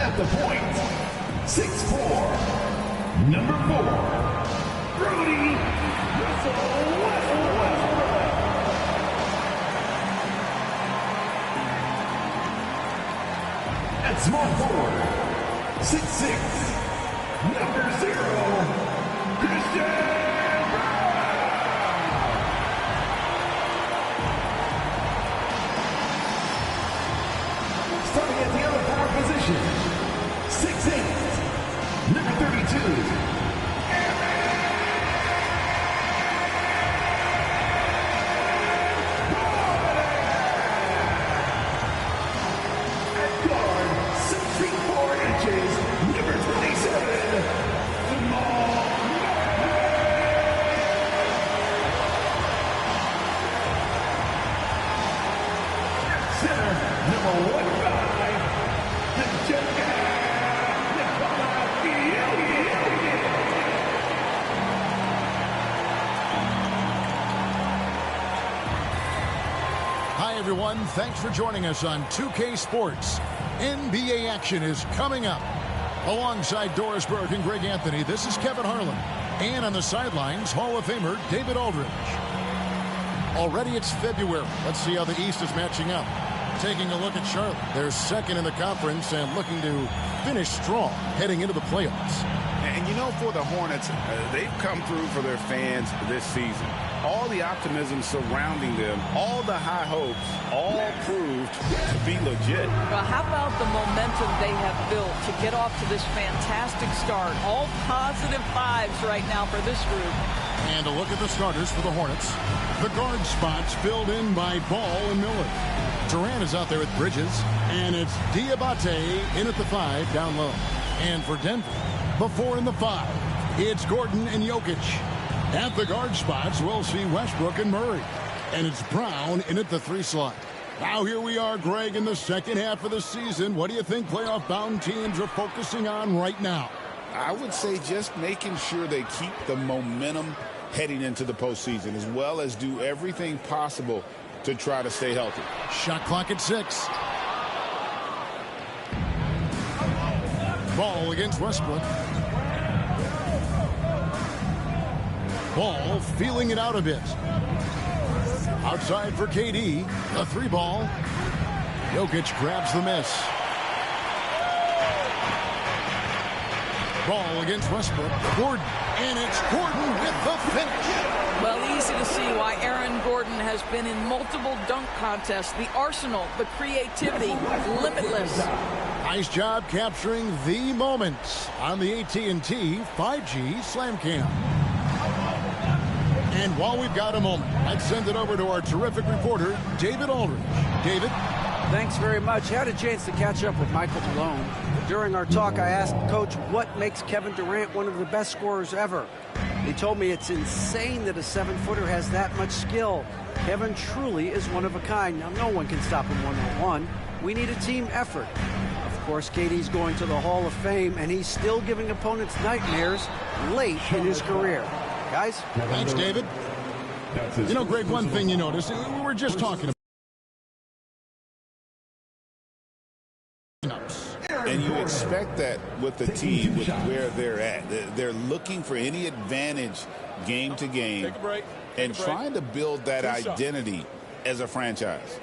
At the point, 6'4", number 4, Brody Westbrook. At small forward, 6'6", number 0, Christian. Starting at the other forward position, 6'8", number 32, everyone. Thanks for joining us on 2K Sports. NBA action is coming up. Alongside Doris Burke and Greg Anthony, this is Kevin Harlan. And on the sidelines, Hall of Famer David Aldridge. Already it's February. Let's see how the East is matching up. Taking a look at Charlotte. They're second in the conference and looking to finish strong heading into the playoffs. And you know, for the Hornets, they've come through for their fans this season. All the optimism surrounding them, all the high hopes, all proved to be legit. Well, how about the momentum they have built to get off to this fantastic start? All positive vibes right now for this group. And a look at the starters for the Hornets. The guard spots filled in by Ball and Miller. Durant is out there with Bridges, and it's Diabate in at the 5 down low. And for Denver, the 4 and the 5, it's Gordon and Jokic. At the guard spots, we'll see Westbrook and Murray. And it's Brown in at the 3 slot. Now here we are, Greg, in the second half of the season. What do you think playoff-bound teams are focusing on right now? I would say just making sure they keep the momentum heading into the postseason, as well as do everything possible to try to stay healthy. Shot clock at 6. Ball against Westbrook. Ball feeling it out a bit. Outside for KD. The 3 ball. Jokic grabs the miss. Ball against Westbrook. Gordon. And it's Gordon with the finish. Well, easy to see why Aaron Gordon has been in multiple dunk contests. The arsenal, the creativity, limitless. Nice job capturing the moments on the AT&T 5G Slam Cam. And while we've got a moment, let's send it over to our terrific reporter, David Aldridge. David? Thanks very much. I had a chance to catch up with Michael Malone. During our talk, I asked Coach what makes Kevin Durant one of the best scorers ever. He told me it's insane that a 7-footer has that much skill. Kevin truly is one of a kind. Now, no one can stop him one-on-one. We need a team effort. Of course, KD's going to the Hall of Fame, and he's still giving opponents nightmares late in his career. Guys? Thanks, David. You know, Greg, one thing you noticed, we were just talking about. And you expect that with the team, with where they're at. They're looking for any advantage game to game and trying to build that identity as a franchise.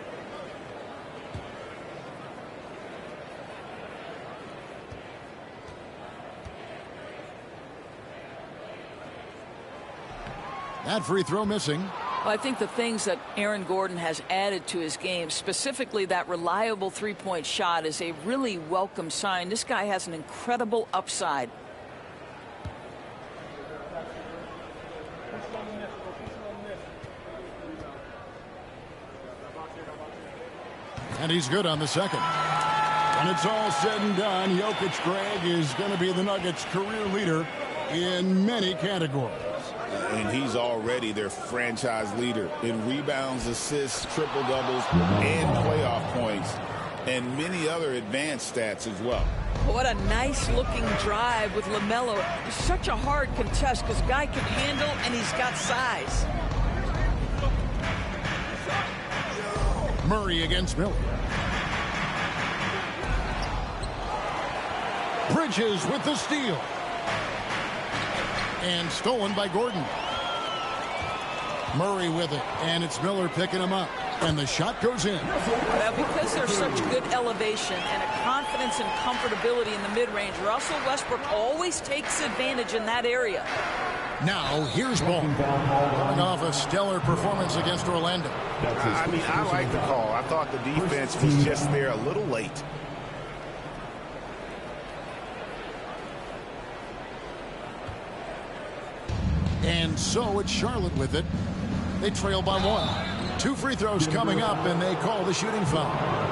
That free throw missing. Well, I think the things that Aaron Gordon has added to his game, specifically that reliable three-point shot, is a really welcome sign. This guy has an incredible upside. And he's good on the second. When it's all said and done, Jokic, Greg, is going to be the Nuggets' career leader in many categories. And he's already their franchise leader in rebounds, assists, triple-doubles, and playoff points, and many other advanced stats as well. What a nice-looking drive with LaMelo. Such a hard contest because guy can handle, and he's got size. Murray against Miller. Bridges with the steal. And stolen by Gordon. Murray with it, and it's Miller picking him up. And the shot goes in. Well, because there's such good elevation and a confidence and comfortability in the mid-range, Russell Westbrook always takes advantage in that area. Now, here's Ball. Coming off a stellar performance against Orlando. I mean, I like the call. I thought the defense was just there a little late. And so it's Charlotte with it. They trail by 1. 2 free throws coming up, and they call the shooting foul.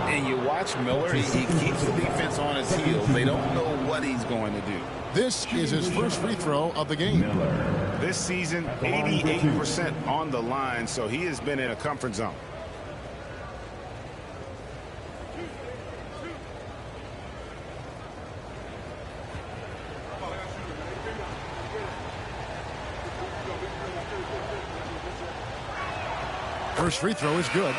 And you watch Miller, he keeps the defense on his heels. They don't know what he's going to do. This is his first free throw of the game. This season, 88% on the line, so he has been in a comfort zone. First free throw is good.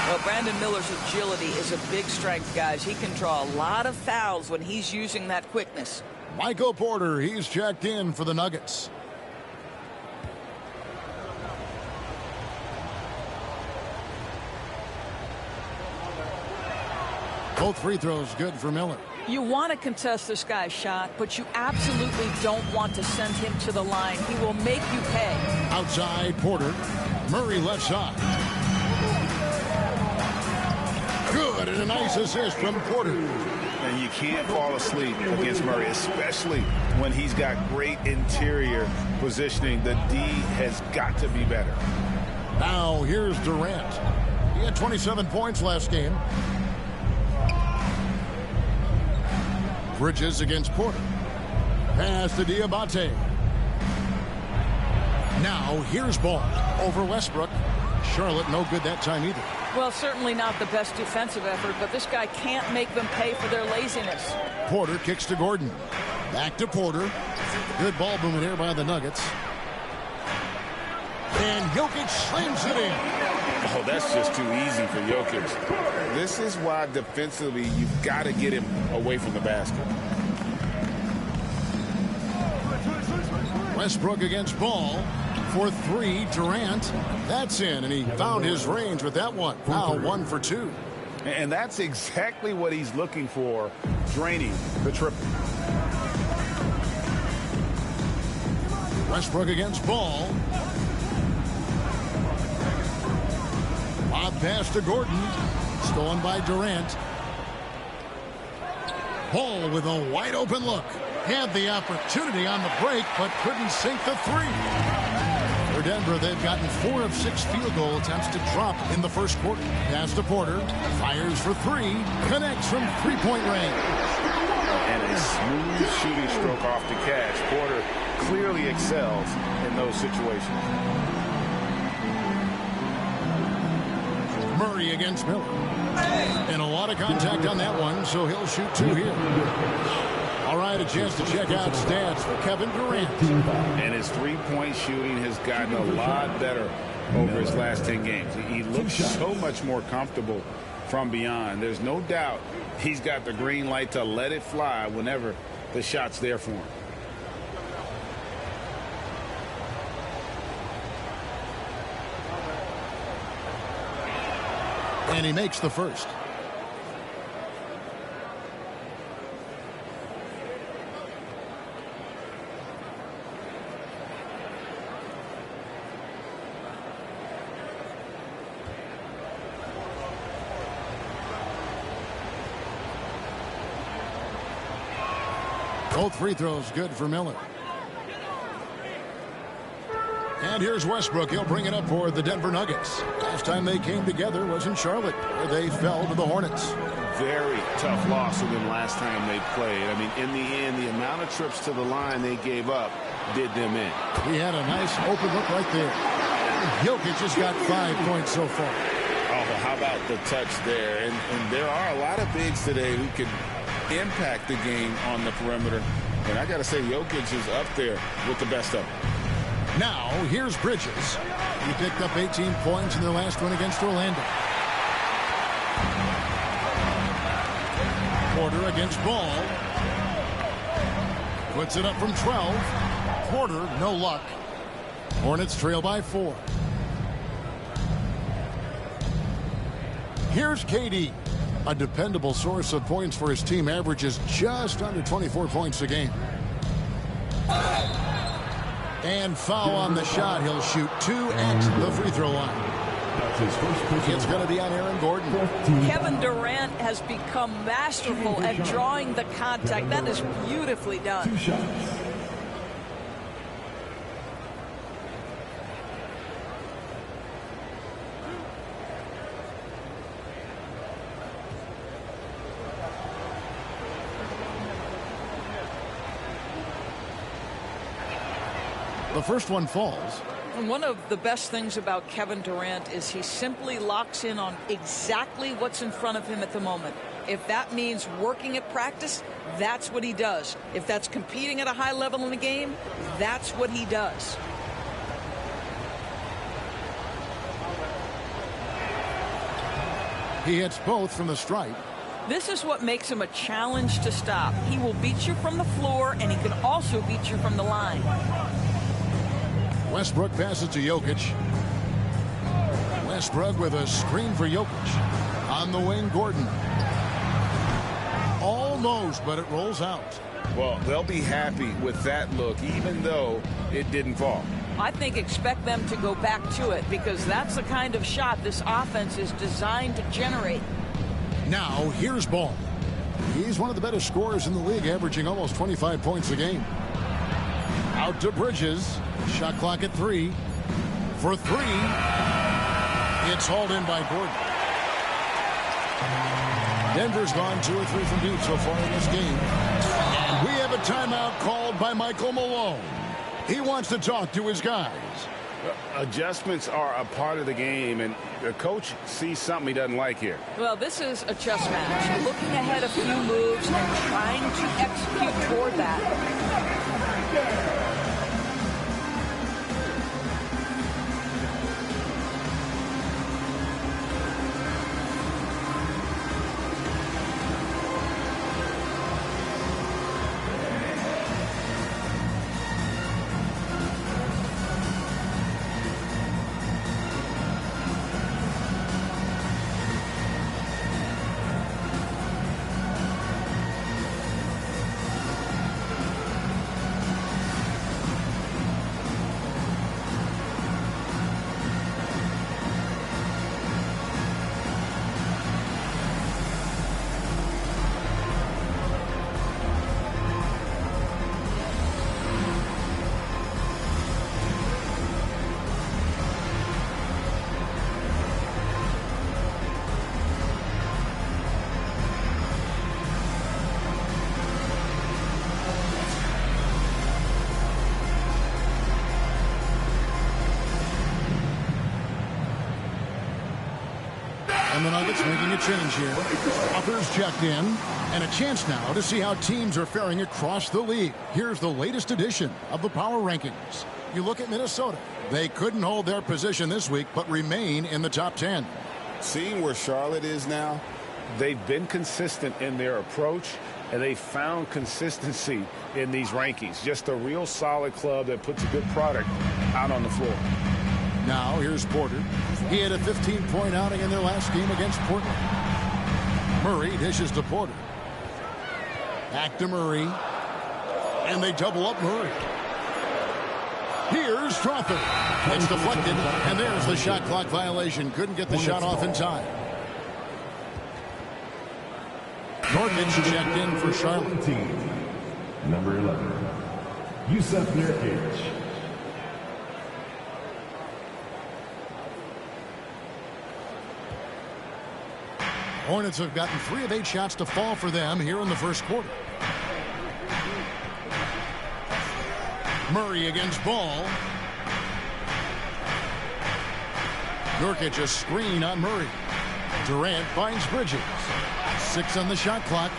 Well, Brandon Miller's agility is a big strength, guys. He can draw a lot of fouls when he's using that quickness. Michael Porter, he's checked in for the Nuggets. Both free throws good for Miller. You want to contest this guy's shot, but you absolutely don't want to send him to the line. He will make you pay. Outside Porter. Murray left side. Good, and a nice assist from Porter. And you can't fall asleep against Murray, especially when he's got great interior positioning. The D has got to be better. Now here's Durant. He had 27 points last game. Bridges against Porter. Pass to Diabate. Now here's Ball over Westbrook. Charlotte no good that time either. Well, certainly not the best defensive effort, but this guy can't make them pay for their laziness. Porter kicks to Gordon. Back to Porter. Good ball movement here by the Nuggets. And Jokic slams it in. Oh, that's just too easy for Jokic. This is why defensively you've got to get him away from the basket. Westbrook against Ball. For 3, Durant. That's in, and he found his range with that one. Now 1 for 2. And that's exactly what he's looking for, draining the triple. Westbrook against Ball. Lob pass to Gordon. Stolen by Durant. Ball with a wide open look. Had the opportunity on the break, but couldn't sink the 3. For Denver, they've gotten 4 of 6 field goal attempts to drop in the first quarter. Pass to Porter. Fires for 3. Connects from three-point range. And a smooth shooting stroke off the catch. Porter clearly excels in those situations. Murray against Miller. And a lot of contact on that one, so he'll shoot 2 here. All right, a chance to check out stats for Kevin Durant. And his three-point shooting has gotten a lot better over his last 10 games. He looks so much more comfortable from beyond. There's no doubt he's got the green light to let it fly whenever the shot's there for him. And he makes the first. Both free throws good for Miller. And here's Westbrook. He'll bring it up for the Denver Nuggets. Last time they came together was in Charlotte, where they fell to the Hornets. Very tough loss of them last time they played. I mean, in the end, the amount of trips to the line they gave up did them in. He had a nice open look right there. Jokic has got 5 points so far. Oh, well, how about the touch there? And there are a lot of bigs today who can impact the game on the perimeter. And I got to say, Jokic is up there with the best of them. Now, here's Bridges. He picked up 18 points in their last win against Orlando. Porter against Ball. Puts it up from 12. Porter, no luck. Hornets trail by 4. Here's KD. A dependable source of points for his team, averages just under 24 points a game. And foul on the shot. He'll shoot 2 at the free throw line. It's going to be on Aaron Gordon. Kevin Durant has become masterful at drawing the contact. That is beautifully done. 2 shots. The first one falls. And one of the best things about Kevin Durant is he simply locks in on exactly what's in front of him at the moment. If that means working at practice, that's what he does. If that's competing at a high level in the game, that's what he does. He hits both from the stripe. This is what makes him a challenge to stop. He will beat you from the floor, and he can also beat you from the line. Westbrook passes to Jokic. Westbrook with a screen for Jokic. On the wing, Gordon. Almost, but it rolls out. Well, they'll be happy with that look, even though it didn't fall. I think expect them to go back to it, because that's the kind of shot this offense is designed to generate. Now, here's Ball. He's one of the better scorers in the league, averaging almost 25 points a game. Out to Bridges. Shot clock at 3. For 3. It's hauled in by Gordon. Denver's gone 2 or 3 from deep so far in this game. And we have a timeout called by Michael Malone. He wants to talk to his guys. Adjustments are a part of the game, and the coach sees something he doesn't like here. Well, this is a chess match. Looking ahead a few moves and trying to execute toward that. And the Nuggets making a change here. Uppers checked in. And a chance now to see how teams are faring across the league. Here's the latest edition of the Power Rankings. You look at Minnesota. They couldn't hold their position this week, but remain in the top 10. Seeing where Charlotte is now, they've been consistent in their approach, and they found consistency in these rankings. Just a real solid club that puts a good product out on the floor. Now, here's Porter. He had a 15-point outing in their last game against Portland. Murray dishes to Porter. Back to Murray. And they double up Murray. Here's Strawther. It's deflected, and there's the shot clock violation. Couldn't get the shot off in time. Nurkic checked in for Charlotte. Number 11, Yusuf Nurkic. Hornets have gotten 3 of 8 shots to fall for them here in the first quarter. Murray against Ball. Nurkic a screen on Murray. Durant finds Bridges. 6 on the shot clock.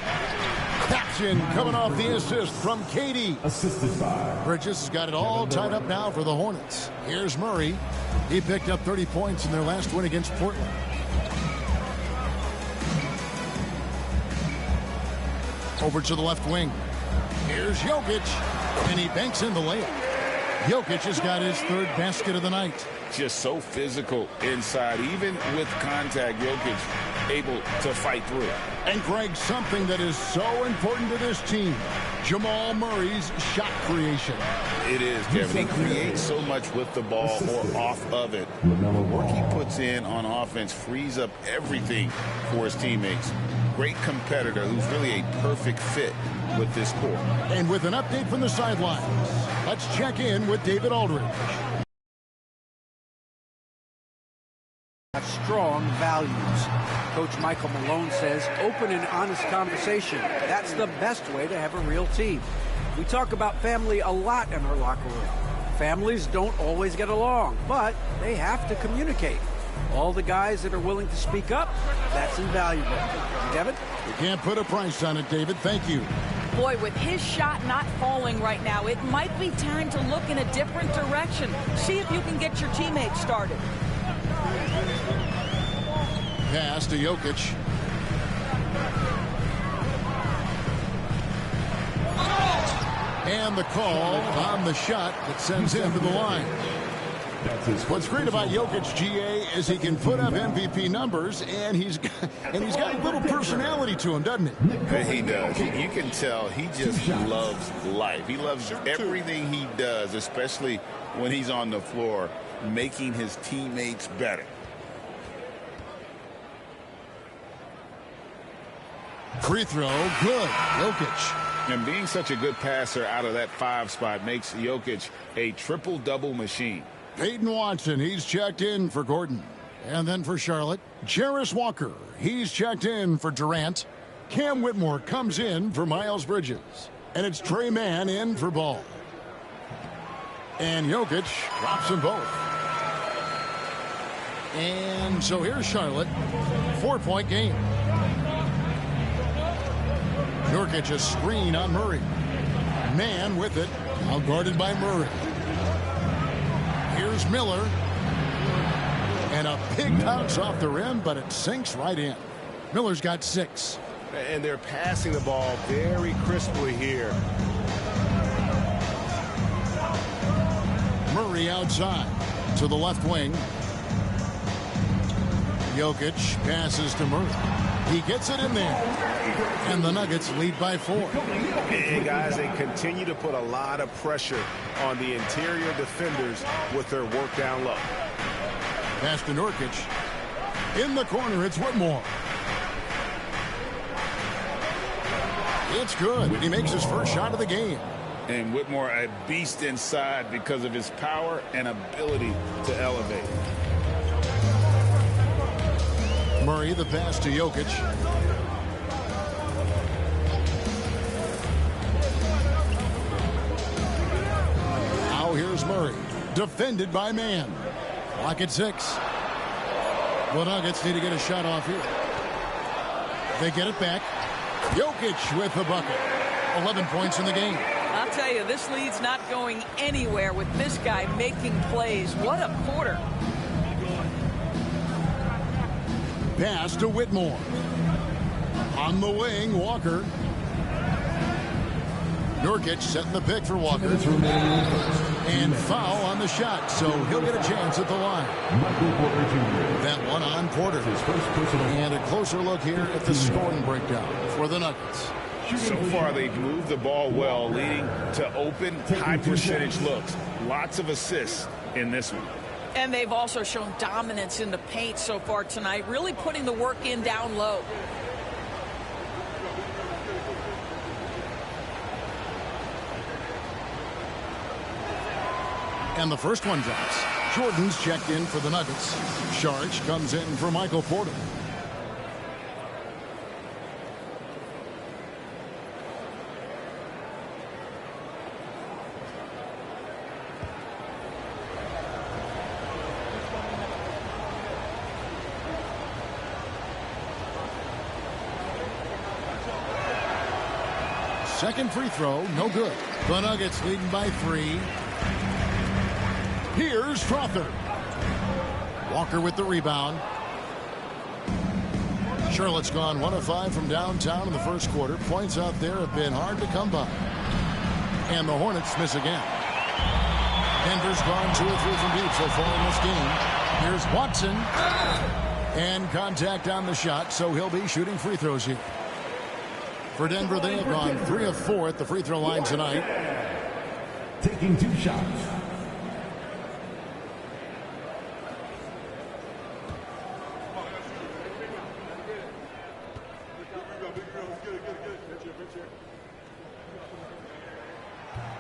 Caption coming off the assist from KD. Assisted by Bridges has got it all tied up now for the Hornets. Here's Murray. He picked up 30 points in their last win against Portland. Over to the left wing. Here's Jokic, and he banks in the layup. Jokic has got his third basket of the night. Just so physical inside. Even with contact, Jokic able to fight through it. And Greg, something that is so important to this team, Jamal Murray's shot creation. It is, Kevin. He creates so much with the ball or off of it. The work he puts in on offense frees up everything for his teammates. Great competitor who's really a perfect fit with this core. And with an update from the sidelines, let's check in with David Aldridge. Have strong values. Coach Michael Malone says open and honest conversation. That's the best way to have a real team. We talk about family a lot in our locker room. Families don't always get along, but they have to communicate. All the guys that are willing to speak up, that's invaluable. Devin? We can't put a price on it, David. Thank you. Boy, with his shot not falling right now, it might be time to look in a different direction. See if you can get your teammates started. Pass to Jokic. And the call on the shot that sends him to the line. What's great about Jokic, GA, is he can put up MVP numbers, and he's got a little personality to him, doesn't he? He does. You can tell he just loves life. He loves everything he does, especially when he's on the floor, making his teammates better. Free throw, good. Jokic. And being such a good passer out of that 5 spot makes Jokic a triple-double machine. Peyton Watson, he's checked in for Gordon. And then for Charlotte, Jarris Walker, he's checked in for Durant. Cam Whitmore comes in for Miles Bridges. And it's Trey Mann in for Ball. And Jokic drops them both. And so here's Charlotte. 4-point game. Nurkic a screen on Murray. Man with it, now guarded by Murray. Here's Miller. And a big bounce off the rim, but it sinks right in. Miller's got 6. And they're passing the ball very crisply here. Murray outside to the left wing. Jokic passes to Murray. He gets it in there. And the Nuggets lead by 4. And guys, they continue to put a lot of pressure on the interior defenders with their work down low. Pass to Nurkic. In the corner, it's Whitmore. It's good. He makes his first shot of the game. And Whitmore a beast inside because of his power and ability to elevate. Murray, the pass to Jokic. Now here's Murray. Defended by Mann. Clock at 6. The Nuggets need to get a shot off here. They get it back. Jokic with the bucket. 11 points in the game. I'll tell you, this lead's not going anywhere with this guy making plays. What a quarter. Pass to Whitmore. On the wing, Walker. Nurkic setting the pick for Walker. And foul on the shot, so he'll get a chance at the line. That one on Porter. And a closer look here at the scoring breakdown for the Nuggets. So far, they've moved the ball well, leading to open, high-percentage looks. Lots of assists in this one. And they've also shown dominance in the paint so far tonight, really putting the work in down low. And the first one drops. Jordan's checked in for the Nuggets. Sharch comes in for Michael Porter. Second free throw, no good. The Nuggets leading by 3. Here's Strother. Walker with the rebound. Charlotte's gone 1 of 5 from downtown in the first quarter. Points out there have been hard to come by. And the Hornets miss again. Denver's gone 2 of 3 from deep so far in this game. Here's Watson. And contact on the shot, so he'll be shooting free throws here. For Denver, they have gone 3 of 4 at the free throw line tonight. Taking 2 shots.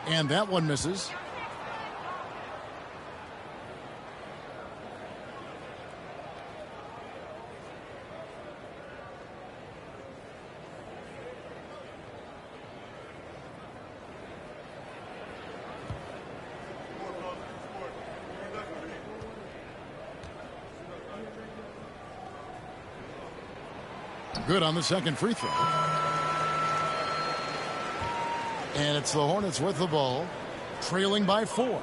And that one misses. Good on the second free throw. And it's the Hornets with the ball, trailing by 4.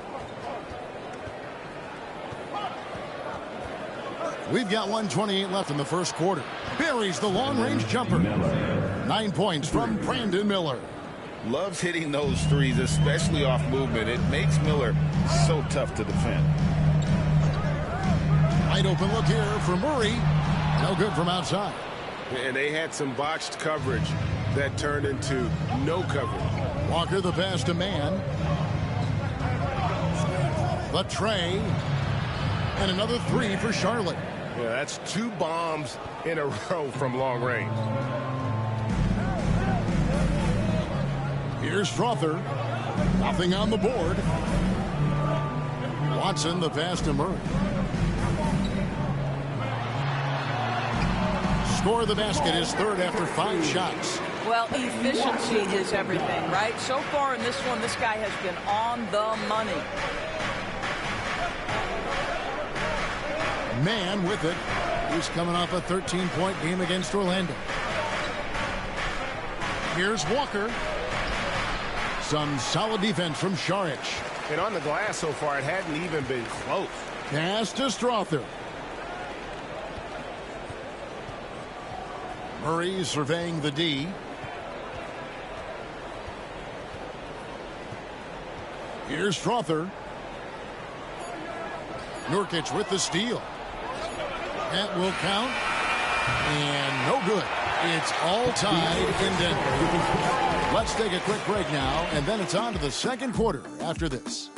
We've got 1:28 left in the first quarter. Buries the long-range jumper. 9 points from Brandon Miller. Loves hitting those threes, especially off movement. It makes Miller so tough to defend. Wide open look here for Murray. No good from outside. And they had some botched coverage that turned into no coverage. Walker the pass to man. The tray. And another 3 for Charlotte. Yeah, that's 2 bombs in a row from long range. Here's Strother. Nothing on the board. Watson the pass to Murray. Score the basket is third after 5 shots. Well, efficiency is everything, right? So far in this one, this guy has been on the money. Man with it. He's coming off a 13-point game against Orlando. Here's Walker. Some solid defense from Šarić. And on the glass so far, it hadn't even been close. Pass to Strother. Murray surveying the D. Here's Strother. Nurkic with the steal. That will count. And no good. It's all tied in Denver. Let's take a quick break now, and then it's on to the second quarter after this.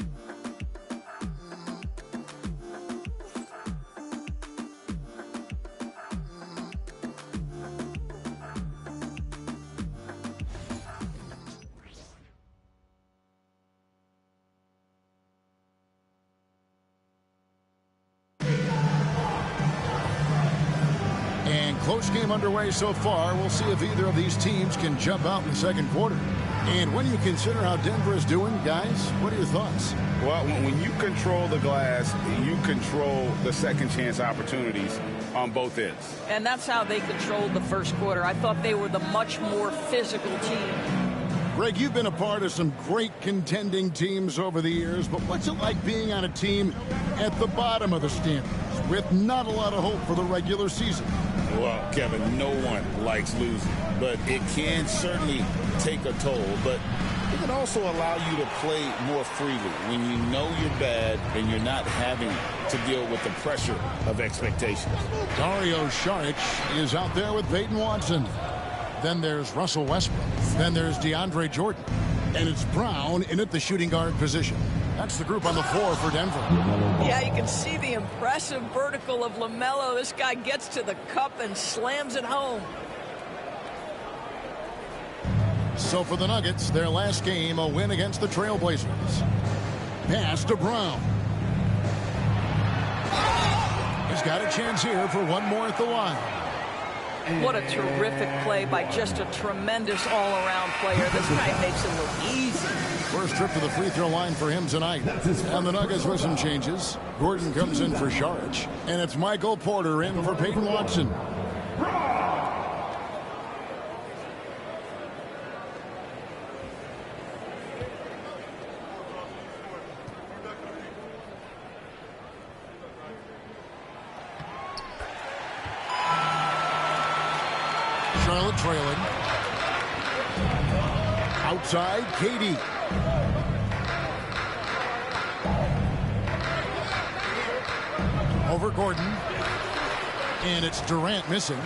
Close game underway so far. We'll see if either of these teams can jump out in the second quarter. And when you consider how Denver is doing, guys, what are your thoughts? Well, when you control the glass, you control the second chance opportunities on both ends. And that's how they controlled the first quarter. I thought they were the much more physical team. Greg, you've been a part of some great contending teams over the years, but what's it like being on a team at the bottom of the standings with not a lot of hope for the regular season? Well, Kevin, no one likes losing, but it can certainly take a toll. But it can also allow you to play more freely when you know you're bad and you're not having to deal with the pressure of expectations. Dario Šarić is out there with Peyton Watson. Then there's Russell Westbrook. Then there's DeAndre Jordan. And it's Brown in at the shooting guard position. That's the group on the floor for Denver. Yeah, you can see the impressive vertical of LaMelo. This guy gets to the cup and slams it home. So for the Nuggets, their last game, a win against the Trailblazers. Pass to Brown. He's got a chance here for one more at the line. What a terrific play by just a tremendous all-around player. This guy makes it look easy. First trip to the free throw line for him tonight. And the Nuggets with some changes. Gordon comes in for Šarić. And it's Michael Porter in for Peyton Watson. trailing. Outside, Katie. Over Gordon. And it's Durant missing.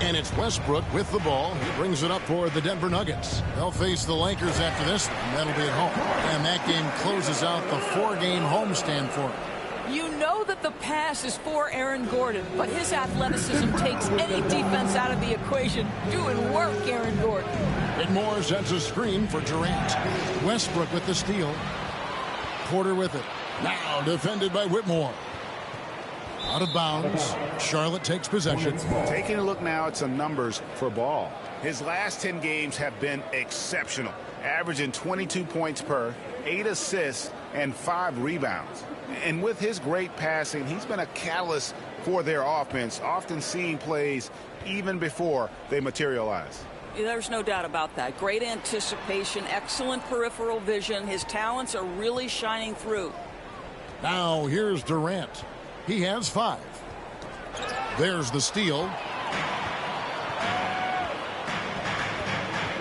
And it's Westbrook with the ball. He brings it up for the Denver Nuggets. They'll face the Lakers after this one. That'll be at home. And that game closes out the 4-game homestand for him. You know that the pass is for Aaron Gordon, but his athleticism takes any defense out of the equation. Doing work, Aaron Gordon. Whitmore sends a screen for Durant. Westbrook with the steal. Porter with it. Now defended by Whitmore. Out of bounds. Charlotte takes possession. Taking a look now at some numbers for Ball. His last 10 games have been exceptional, averaging 22 points per, 8 assists, and 5 rebounds. And with his great passing, he's been a catalyst for their offense, often seeing plays even before they materialize. There's no doubt about that. Great anticipation, excellent peripheral vision. His talents are really shining through. Now here's Durant. He has 5. There's the steal.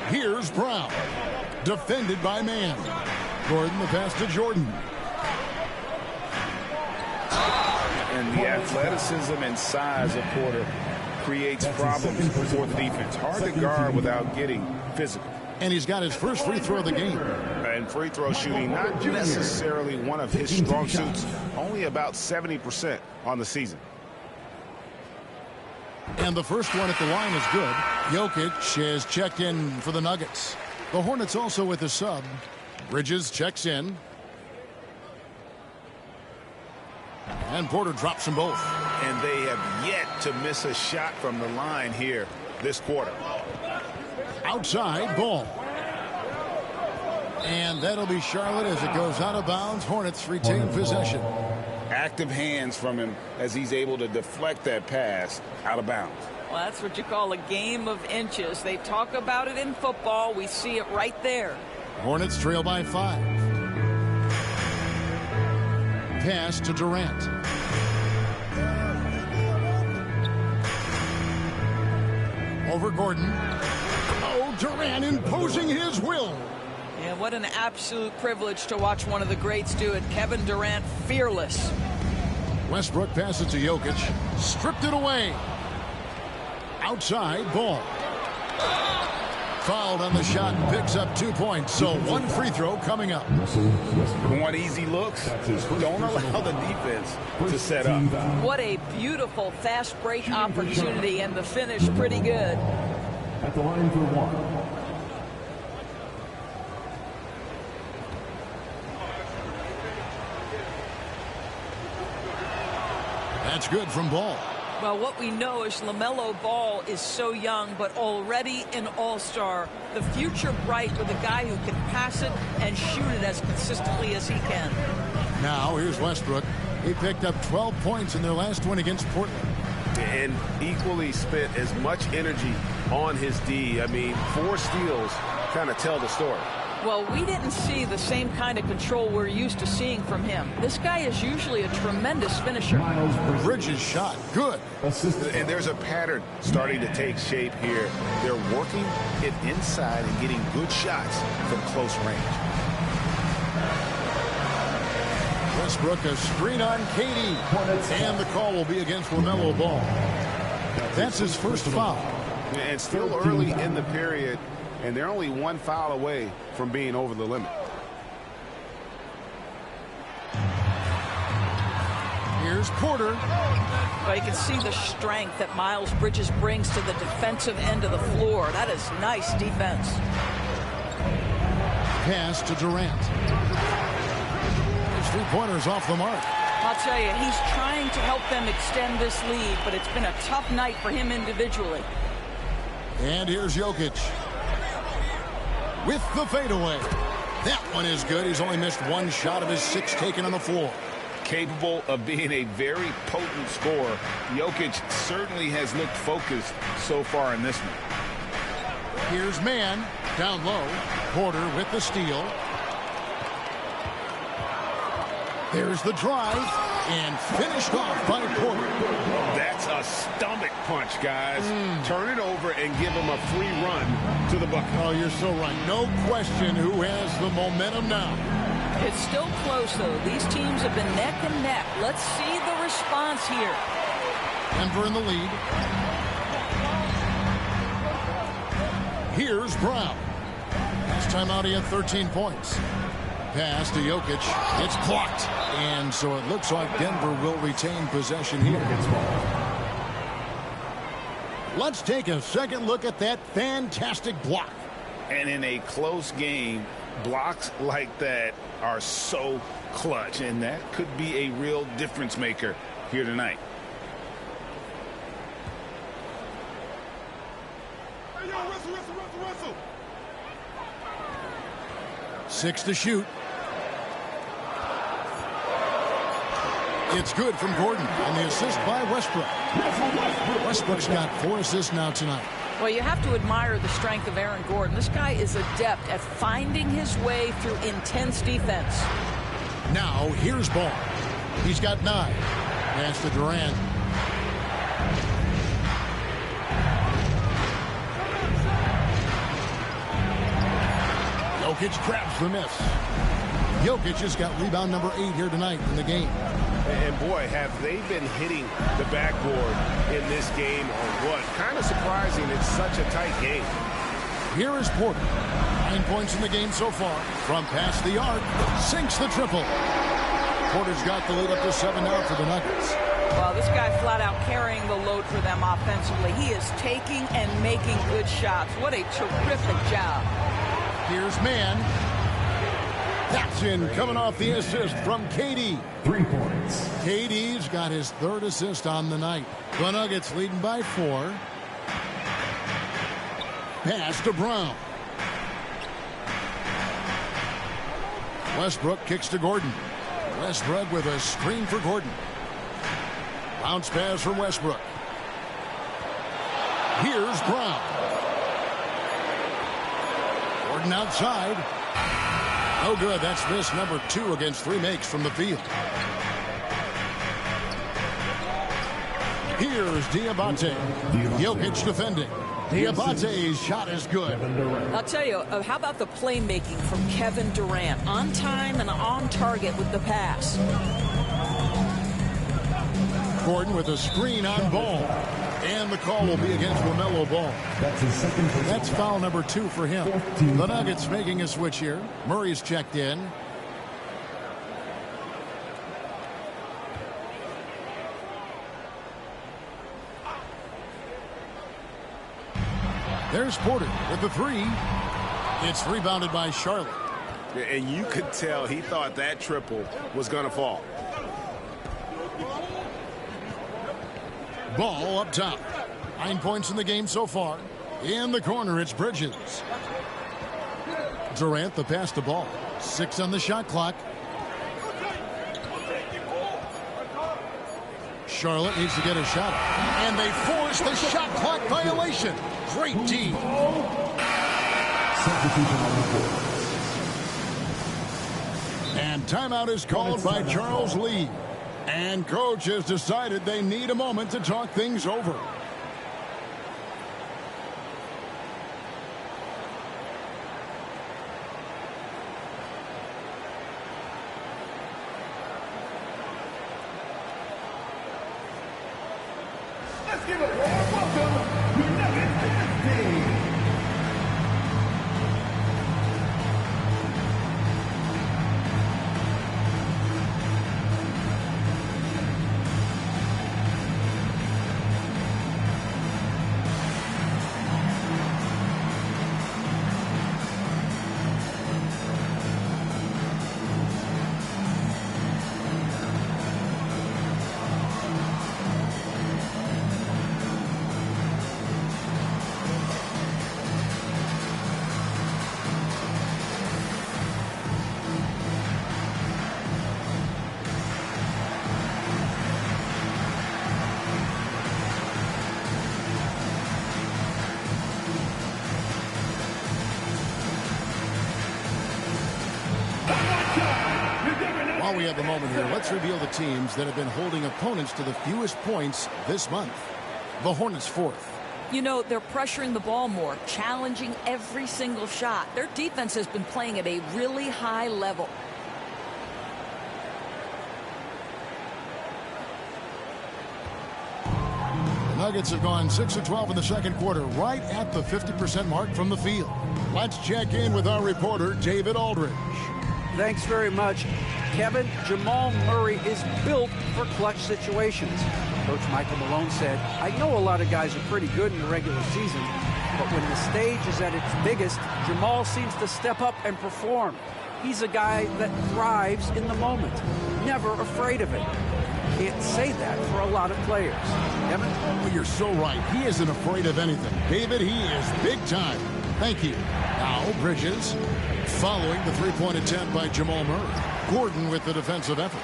Here's Brown. Defended by Mann. Gordon the pass to Jordan. And the athleticism and size of Porter creates problems for the defense. Hard to guard without getting physical. And he's got his first free throw of the game. And free throw shooting, not necessarily one of his strong suits, only about 70% on the season. And the first one at the line is good. Jokic is checked in for the Nuggets. The Hornets also with a sub. Bridges checks in. And Porter drops them both. And they have yet to miss a shot from the line here this quarter. Outside, Ball. And that'll be Charlotte as it goes out of bounds. Hornets retain possession. Active hands from him as he's able to deflect that pass out of bounds. Well, that's what you call a game of inches. They talk about it in football. We see it right there. Hornets trail by 5. Pass to Durant. Over Gordon. Oh, Durant imposing his will. And what an absolute privilege to watch one of the greats do it. Kevin Durant, fearless. Westbrook passes to Jokic. Stripped it away. Outside, Ball. Fouled on the shot and picks up 2 points. So 1 free throw coming up. Want easy looks? Don't allow the defense to set up. What a beautiful fast break opportunity, and the finish pretty good. At the line for 1. That's good from Ball. Well, what we know is LaMelo Ball is so young, but already an all-star. The future bright with a guy who can pass it and shoot it as consistently as he can. Now here's Westbrook. He picked up 12 points in their last one against Portland. And equally spent as much energy on his D. I mean, 4 steals kind of tell the story. Well, we didn't see the same kind of control we're used to seeing from him. This guy is usually a tremendous finisher. Bridges shot. Good. And there's a pattern starting to take shape here. They're working it inside and getting good shots from close range. Westbrook a screen on Katie. And the call will be against LaMelo Ball. That's his first foul. And still early in the period. And they're only 1 foul away from being over the limit. Here's Porter. But you can see the strength that Miles Bridges brings to the defensive end of the floor. That is nice defense. Pass to Durant. His 3-pointers off the mark. I'll tell you, he's trying to help them extend this lead, but it's been a tough night for him individually. And here's Jokic. With the fadeaway. That one is good. He's only missed 1 shot of his 6 taken on the floor. Capable of being a very potent scorer, Jokic certainly has looked focused so far in this one. Here's Mann. Down low. Porter with the steal. There's the drive. and finished off by Porter. That's a stomach punch, guys. Turn it over and give him a free run to the bucket. Oh, you're so right. No question who has the momentum now. It's still close, though. These teams have been neck and neck. Let's see the response here. Denver in the lead. Here's Brown. Last time out, he had 13 points. Pass to Jokic. It's blocked. And so it looks like Denver will retain possession here. Let's take a second look at that fantastic block. And in a close game, blocks like that are so clutch. And that could be a real difference maker here tonight. 6 to shoot. It's good from Gordon, and the assist by Westbrook. Westbrook's got 4 assists now tonight. Well, you have to admire the strength of Aaron Gordon. This guy is adept at finding his way through intense defense. Now, here's Ball. He's got 9. Pass to Durant. Jokic grabs the miss. Jokic has got rebound number 8 here tonight in the game. And boy, have they been hitting the backboard in this game or what? Kind of surprising. It's such a tight game. Here is Porter. 9 points in the game so far. From past the arc, sinks the triple. Porter's got the lead up to 7 now for the Nuggets. Well, this guy flat out carrying the load for them offensively. He is taking and making good shots. What a terrific job. Here's Mann. That's in, coming off the assist from KD. 3 points. KD's got his 3rd assist on the night. The Nuggets leading by 4. Pass to Brown. Westbrook kicks to Gordon. Westbrook with a screen for Gordon. Bounce pass from Westbrook. Here's Brown. Gordon outside. No good. That's miss number 2 against 3 makes from the field. Here's Diabate. Jokic defending. Diabate's shot is good. I'll tell you, how about the playmaking from Kevin Durant? On time and on target with the pass. Gordon with a screen on Ball. And the call will be against LaMelo Ball. That's his second. That's foul number 2 for him. The Nuggets making a switch here. Murray's checked in. There's Porter with the 3. It's rebounded by Charlotte. And you could tell he thought that triple was going to fall. Ball up top. 9 points in the game so far. In the corner, it's Bridges. Durant, the pass to Ball. 6 on the shot clock. Charlotte needs to get a shot. And they force the shot clock violation. Great D. And timeout is called by Charles Lee. And coach has decided they need a moment to talk things over. Let's give a warm welcome to Nuggets Day. While we have a moment here, let's reveal the teams that have been holding opponents to the fewest points this month. The Hornets fourth. You know, they're pressuring the ball more, challenging every single shot. Their defense has been playing at a really high level. The Nuggets have gone 6 of 12 in the second quarter, right at the 50% mark from the field. Let's check in with our reporter, David Aldridge. Thanks very much. Kevin, Jamal Murray is built for clutch situations. Coach Michael Malone said, I know a lot of guys are pretty good in the regular season, but when the stage is at its biggest, Jamal seems to step up and perform. He's a guy that thrives in the moment, never afraid of it. Can't say that for a lot of players. Kevin? Well, you're so right. He isn't afraid of anything. David, he is big time. Thank you. Now, Bridges, following the three-point attempt by Jamal Murray. Gordon with the defensive effort.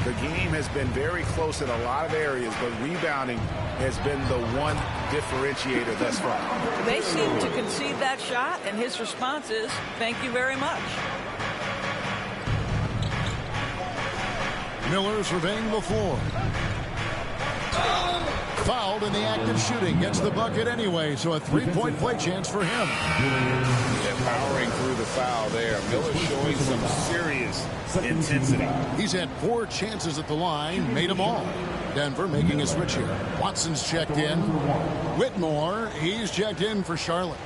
The game has been very close in a lot of areas, but rebounding has been the one differentiator thus far. They seem to concede that shot, and his response is, thank you very much. Miller surveying the floor. Fouled in the act of shooting. Gets the bucket anyway, so a three-point play chance for him. Powering through the foul there. Miller showing some serious intensity. He's had 4 chances at the line, made them all. Denver making a switch here. Watson's checked in. Whitmore, he's checked in for Charlotte.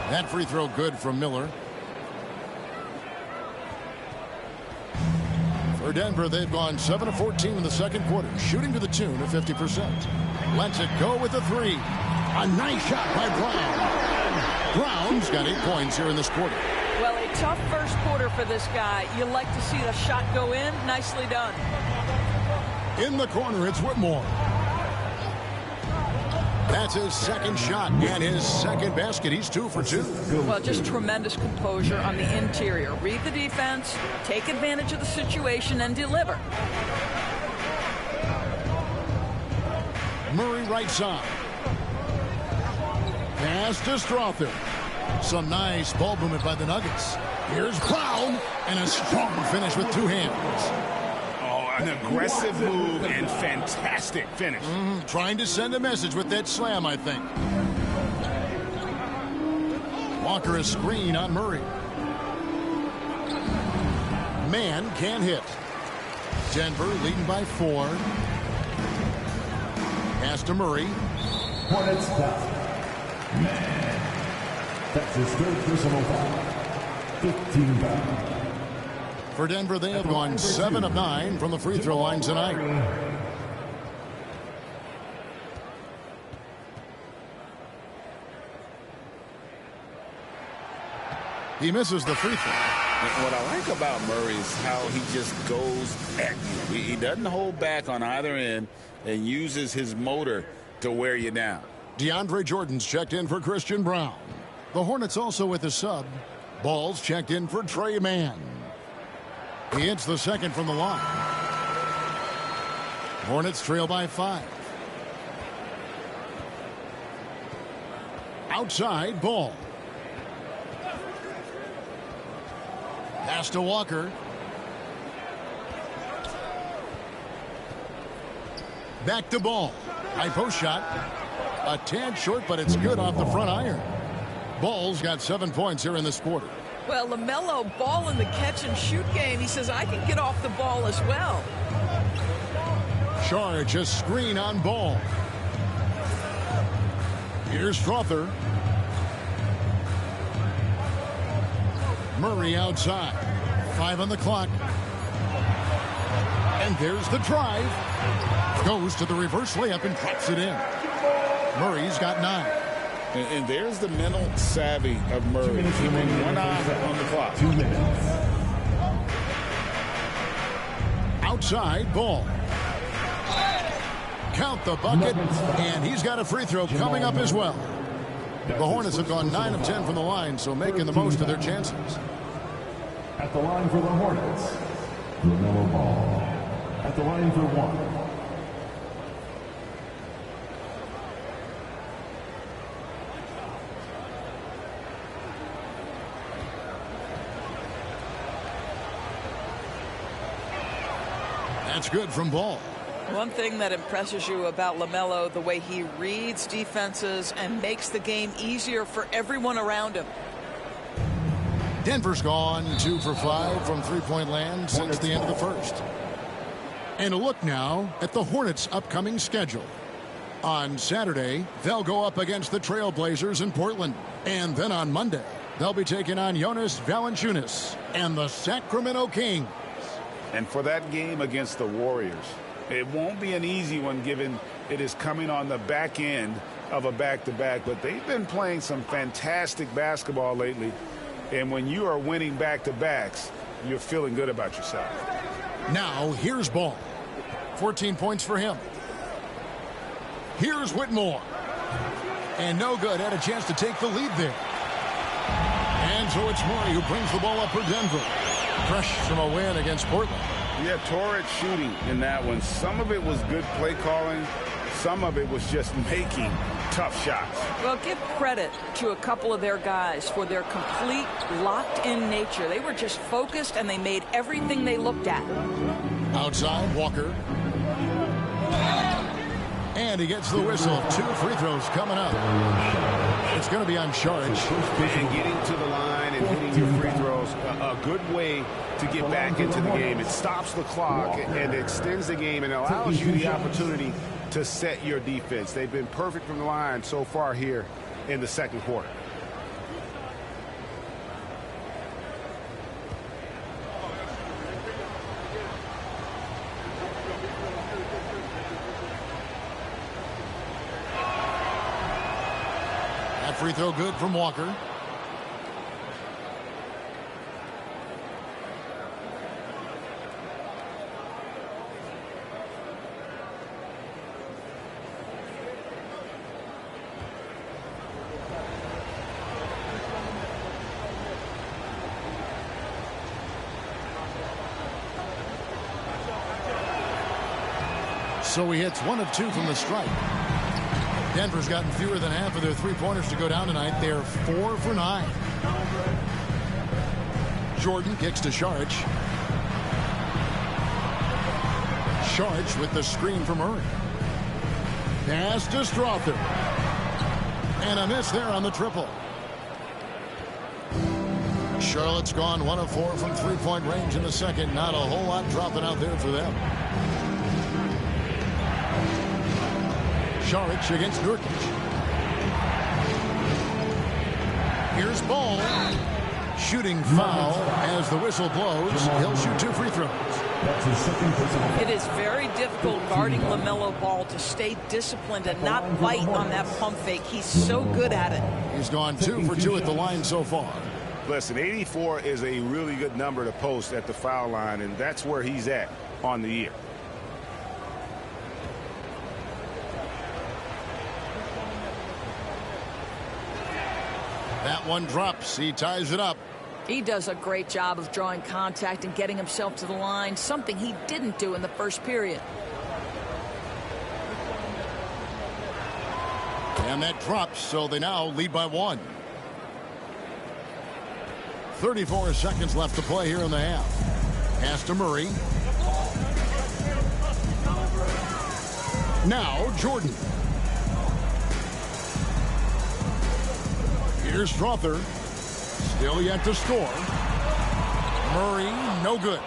That free throw good from Miller. For Denver, they've gone 7 of 14 in the second quarter, shooting to the tune of 50%. Lets it go with the 3. A nice shot by Brown. Brown's got 8 points here in this quarter. Well, a tough first quarter for this guy. You like to see the shot go in. Nicely done. In the corner, it's Whitmore. That's his second shot and his second basket. He's 2 for 2. Well, just tremendous composure on the interior. Read the defense, take advantage of the situation, and deliver. Murray right side. Pass to Strother. Some nice ball movement by the Nuggets. Here's Brown, and a strong finish with 2 hands. An aggressive move and fantastic finish. Trying to send a message with that slam, I think. Walker a screen on Murray. Man can't hit. Denver leading by 4. Pass to Murray. Hornets down. Man. That's his third personal foul. 15 foul. For Denver, they have gone 7 of 9 from the free throw line tonight. He misses the free throw. What I like about Murray is how he just goes at you. He doesn't hold back on either end and uses his motor to wear you down. DeAndre Jordan's checked in for Christian Brown. The Hornets also with a sub. Ball's checked in for Trey Mann. He hits the second from the line. Hornets trail by 5. Outside, Ball. Pass to Walker. Back to Ball. High post shot. A tad short, but it's good off the front iron. Ball's got 7 points here in this quarter. Well, LaMelo Ball in the catch-and-shoot game. He says, I can get off the ball as well. Charge, a screen on Ball. Here's Strother. Murray outside. 5 on the clock. And there's the drive. Goes to the reverse layup and drops it in. Murray's got 9. And there's the mental savvy of Murray. Keeping one eye on the clock. 2 minutes. Outside, Ball. Count the bucket, and he's got a free throw coming up as well. The Hornets have gone 9 of 10 from the line, so making the most of their chances. At the line for the Hornets, LaMelo Ball. At the line for 1. That's good from Ball. One thing that impresses you about LaMelo, the way he reads defenses and makes the game easier for everyone around him. Denver's gone 2 for 5 from three-point land since the end of the first. And a look now at the Hornets' upcoming schedule. On Saturday, they'll go up against the Trailblazers in Portland. And then on Monday, they'll be taking on Jonas Valanciunas and the Sacramento Kings. And for that game against the Warriors, it won't be an easy one given it is coming on the back end of a back-to-back. But they've been playing some fantastic basketball lately. And when you are winning back-to-backs, you're feeling good about yourself. Now, here's Ball. 14 points for him. Here's Whitmore. And no good. Had a chance to take the lead there. And so it's Murray who brings the ball up for Denver. Fresh from a win against Portland. Yeah, torrid shooting in that one. Some of it was good play calling. Some of it was just making tough shots. Well, give credit to a couple of their guys for their complete locked-in nature. They were just focused, and they made everything they looked at. Outside, Walker. And he gets the whistle. 2 free throws coming up. It's going to be on Saric. And getting to the line and hitting your free throws, a good way to get back into the game. It stops the clock and extends the game and allows you the opportunity to set your defense. They've been perfect from the line so far here in the second quarter. That free throw good from Walker. So he hits 1 of 2 from the stripe. Denver's gotten fewer than half of their three-pointers to go down tonight. They're 4 for 9. Jordan kicks to Saric. Saric with the screen from Murray. Pass to Strother. And a miss there on the triple. Charlotte's gone 1 of 4 from three-point range in the second. Not a whole lot dropping out there for them. Saric against Nurkic. Here's Ball. Shooting foul as the whistle blows. He'll shoot 2 free throws. It is very difficult guarding LaMelo Ball to stay disciplined and not bite on that pump fake. He's so good at it. He's gone 2 for 2 at the line so far. Listen, 84 is a really good number to post at the foul line, and that's where he's at on the year. That one drops. He ties it up. He does a great job of drawing contact and getting himself to the line, something he didn't do in the first period. And that drops, so they now lead by 1. 34 seconds left to play here in the half. Pass to Murray. Now Jordan. Here's Strother. Still yet to score. Murray, no good.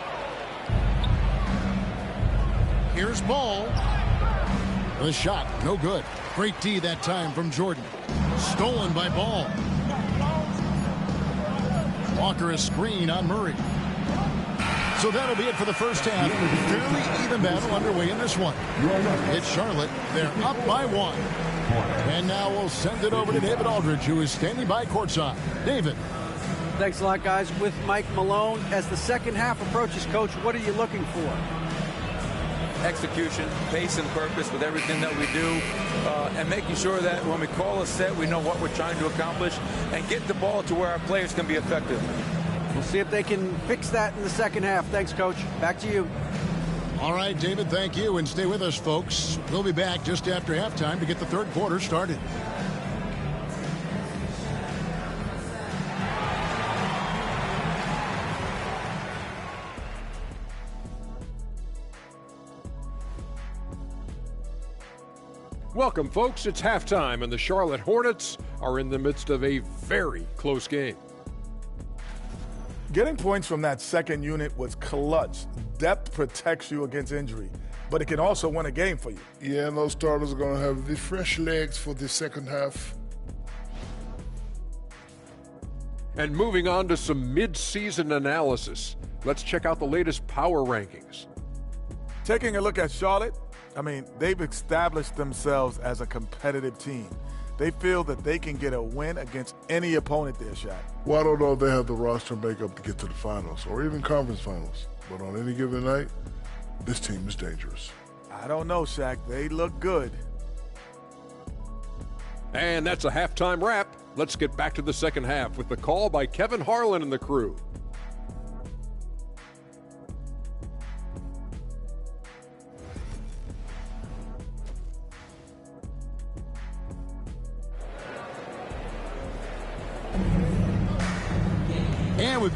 Here's Ball. The shot, no good. Great D that time from Jordan. Stolen by Ball. Walker a screen on Murray. So that'll be it for the first half. Fairly even battle underway in this one. It's Charlotte. They're up by 1. And now we'll send it over to David Aldridge, who is standing by courtside. David. Thanks a lot, guys. With Mike Malone, as the second half approaches, Coach, what are you looking for? Execution, pace, and purpose with everything that we do, and making sure that when we call a set, we know what we're trying to accomplish, and get the ball to where our players can be effective. We'll see if they can fix that in the second half. Thanks, Coach. Back to you. All right, David, thank you. And stay with us, folks. We'll be back just after halftime to get the third quarter started. Welcome, folks. It's halftime, and the Charlotte Hornets are in the midst of a very close game. Getting points from that second unit was clutch. Depth protects you against injury, but it can also win a game for you. Yeah, and those starters are going to have the fresh legs for the second half. And moving on to some mid-season analysis, let's check out the latest power rankings. Taking a look at Charlotte, they've established themselves as a competitive team. They feel that they can get a win against any opponent there, Shaq. Well, I don't know if they have the roster makeup to get to the finals or even conference finals. But on any given night, this team is dangerous. I don't know, Shaq. They look good. And that's a halftime wrap. Let's get back to the second half with the call by Kevin Harlan and the crew. And we've